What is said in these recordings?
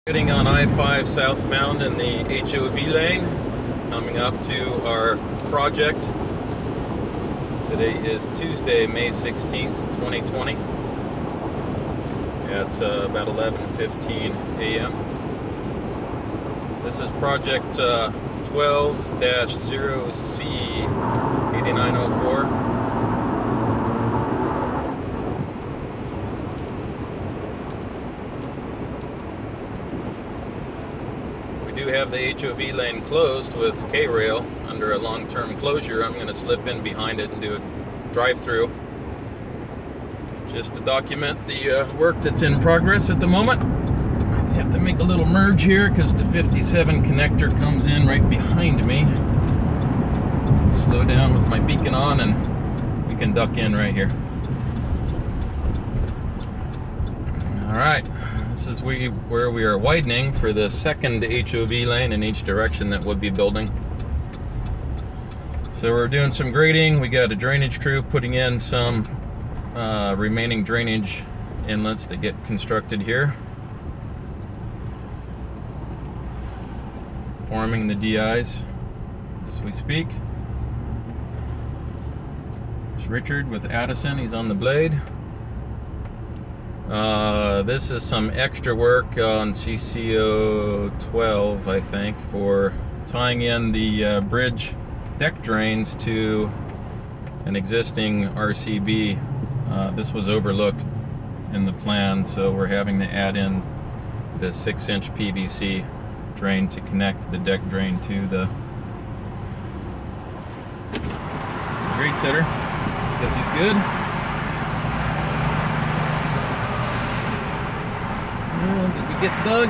Heading on I-5 southbound in the HOV lane, coming up to our project. Today is Tuesday, May 16th, 2020 at about 11:15 a.m. This is project 12-0C8904. We do have the HOV lane closed with K-rail under a long-term closure. I'm going to slip in behind it and do a drive-through just to document the work that's in progress at the moment. I have to make a little merge here because the 57 connector comes in right behind me. So slow down with my beacon on and we can duck in right here. All right. This is where we are widening for the second HOV lane in each direction that we'll be building. So we're doing some grading. We got a drainage crew putting in some remaining drainage inlets that get constructed here. Forming the DIs as we speak. It's Richard with Addison, he's on the blade. This is some extra work on CCO 12, I think, for tying in the bridge deck drains to an existing RCB. This was overlooked in the plan, so we're having to add in the 6-inch PVC drain to connect the deck drain to the grade setter. Guess he's good. Did we get Doug?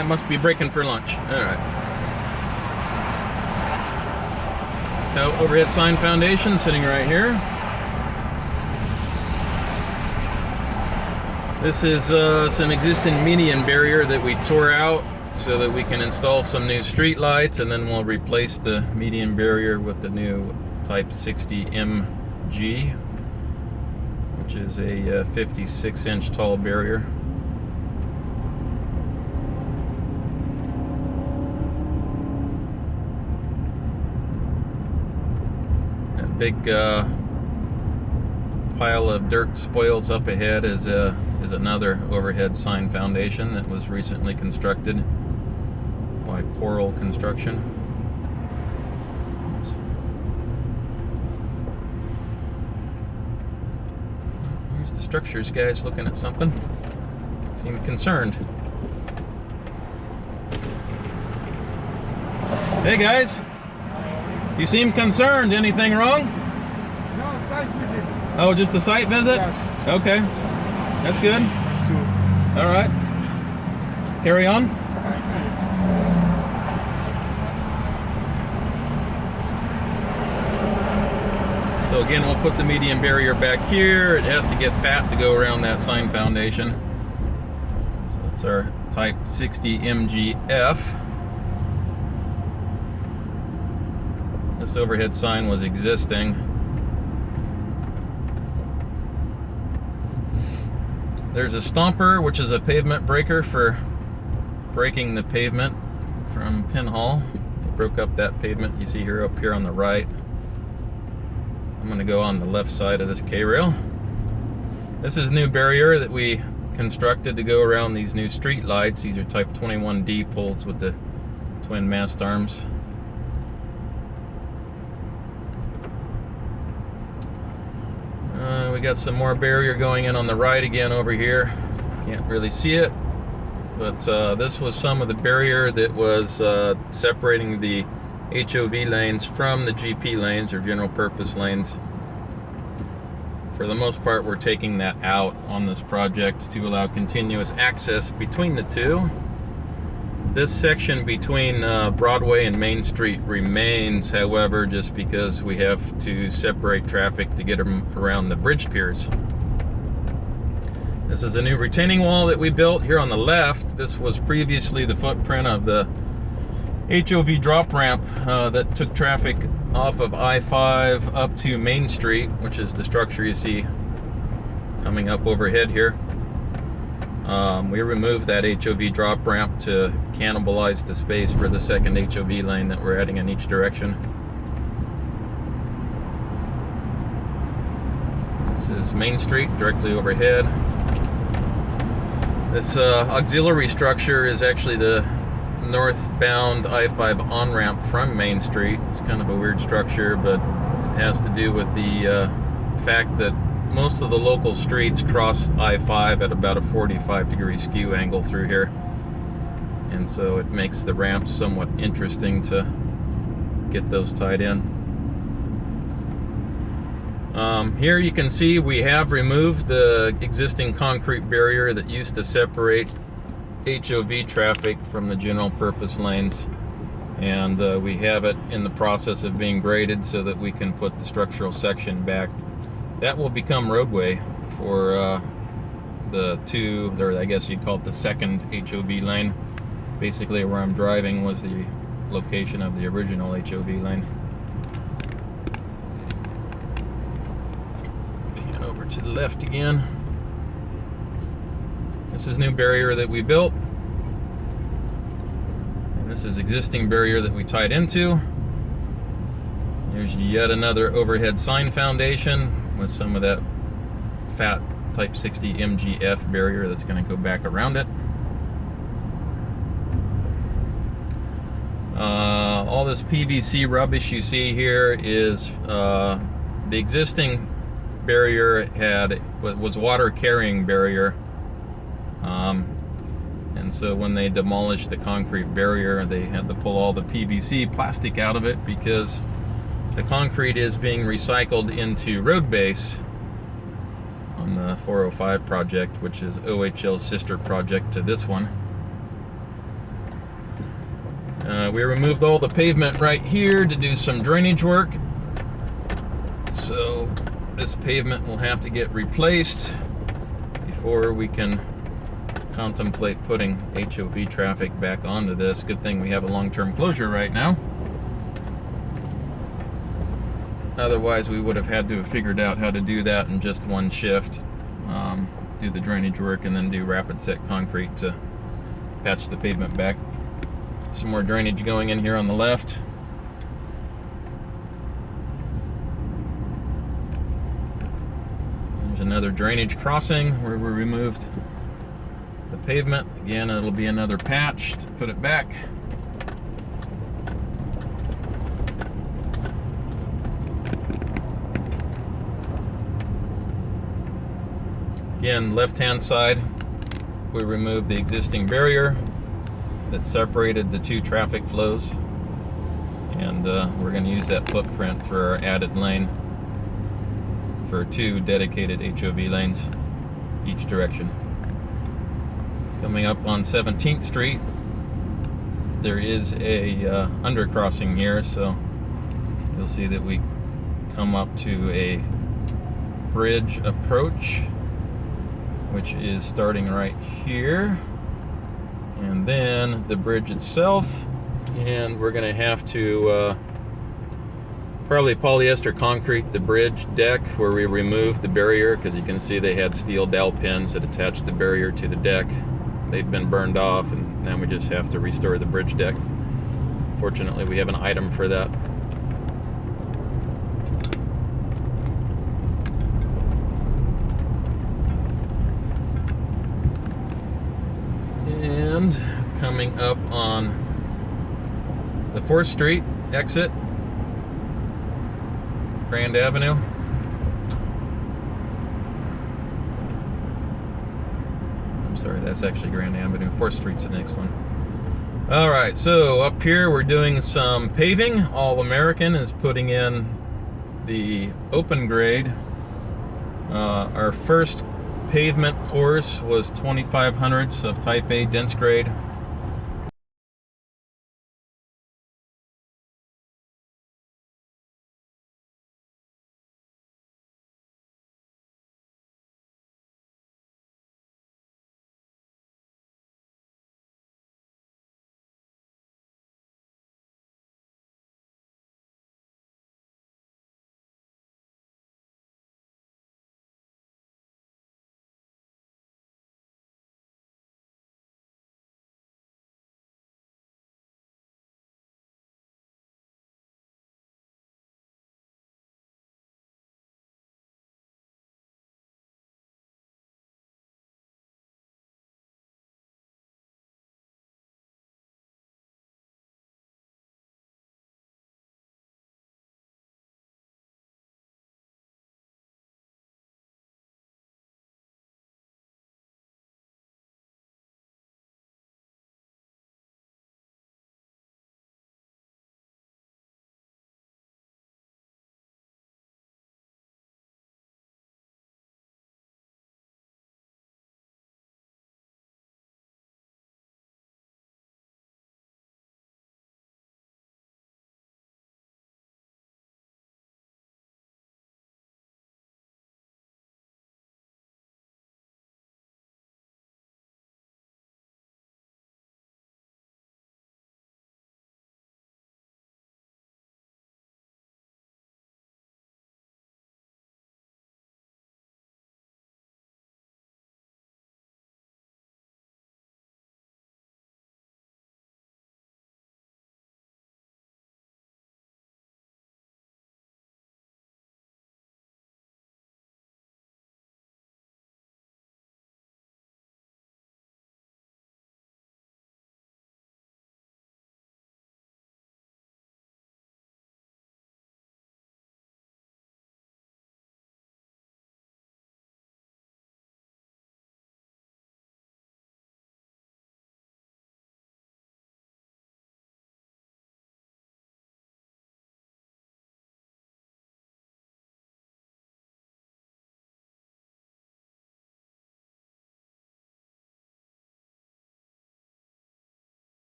It must be breaking for lunch. All right. Got overhead sign foundation sitting right here. This is some existing median barrier that we tore out so that we can install some new street lights, and then we'll replace the median barrier with the new Type 60 MG, which is a 56-inch tall barrier. That big pile of dirt spoils up ahead is another overhead sign foundation that was recently constructed by Coral Construction. Here's the structures guys looking at something. Seem concerned. Hey guys, you seem concerned. Anything wrong? No, site visit. Oh, just a site visit? Yes. Okay, that's good. All right, carry on. So again, we'll put the median barrier back here. It has to get fat to go around that sign foundation. So it's our Type 60 MGF. This overhead sign was existing. There's a stomper, which is a pavement breaker for breaking the pavement from pinhole. It broke up that pavement you see here up here on the right. I'm going to go on the left side of this K-rail. This is new barrier that we constructed to go around these new street lights. These are Type 21D poles with the twin mast arms. We got some more barrier going in on the right again over here. Can't really see it, but this was some of the barrier that was separating the HOV lanes from the GP lanes, or general purpose lanes. For the most part, we're taking that out on this project to allow continuous access between the two. This section between Broadway and Main Street remains, however, just because we have to separate traffic to get them around the bridge piers. This is a new retaining wall that we built here on the left. This was previously the footprint of the HOV drop ramp that took traffic off of I-5 up to Main Street, which is the structure you see coming up overhead here. We removed that HOV drop ramp to cannibalize the space for the second HOV lane that we're adding in each direction. This is Main Street, directly overhead. This auxiliary structure is actually the northbound I-5 on-ramp from Main Street. It's kind of a weird structure, but it has to do with the fact that most of the local streets cross I-5 at about a 45-degree skew angle through here. And so it makes the ramps somewhat interesting to get those tied in. Here you can see we have removed the existing concrete barrier that used to separate HOV traffic from the general purpose lanes, and we have it in the process of being graded so that we can put the structural section back. That will become roadway for the two, or I guess you'd call it the second HOV lane. Basically where I'm driving was the location of the original HOV lane. Pan over to the left again. This is new barrier that we built. And this is existing barrier that we tied into. There's yet another overhead sign foundation with some of that fat Type 60 MGF barrier that's going to go back around it. All this PVC rubbish you see here is the existing barrier was water carrying barrier. And so when they demolished the concrete barrier, they had to pull all the PVC plastic out of it because the concrete is being recycled into road base on the 405 project, which is OHL's sister project to this one. We removed all the pavement right here to do some drainage work. So this pavement will have to get replaced before we can contemplate putting HOV traffic back onto this. Good thing we have a long-term closure right now. Otherwise we would have had to have figured out how to do that in just one shift. Do the drainage work and then do rapid set concrete to patch the pavement back. Some more drainage going in here on the left. There's another drainage crossing where we removed the pavement. Again, it'll be another patch to put it back. Again, left-hand side, we removed the existing barrier that separated the two traffic flows, and we're going to use that footprint for our added lane for two dedicated HOV lanes each direction. Coming up on 17th Street, there is a undercrossing here, so you'll see that we come up to a bridge approach, which is starting right here, and then the bridge itself, and we're going to have to probably polyester concrete the bridge deck where we removed the barrier, because you can see they had steel dowel pins that attached the barrier to the deck. They'd been burned off, and now we just have to restore the bridge deck. Fortunately, we have an item for that. And coming up on the 4th Street exit, Grand Avenue. I'm sorry, that's actually Grand Avenue. 4th Street's the next one. Alright, so up here we're doing some paving. All American is putting in the open grade. Our first pavement course was 2500ths of type A dense grade.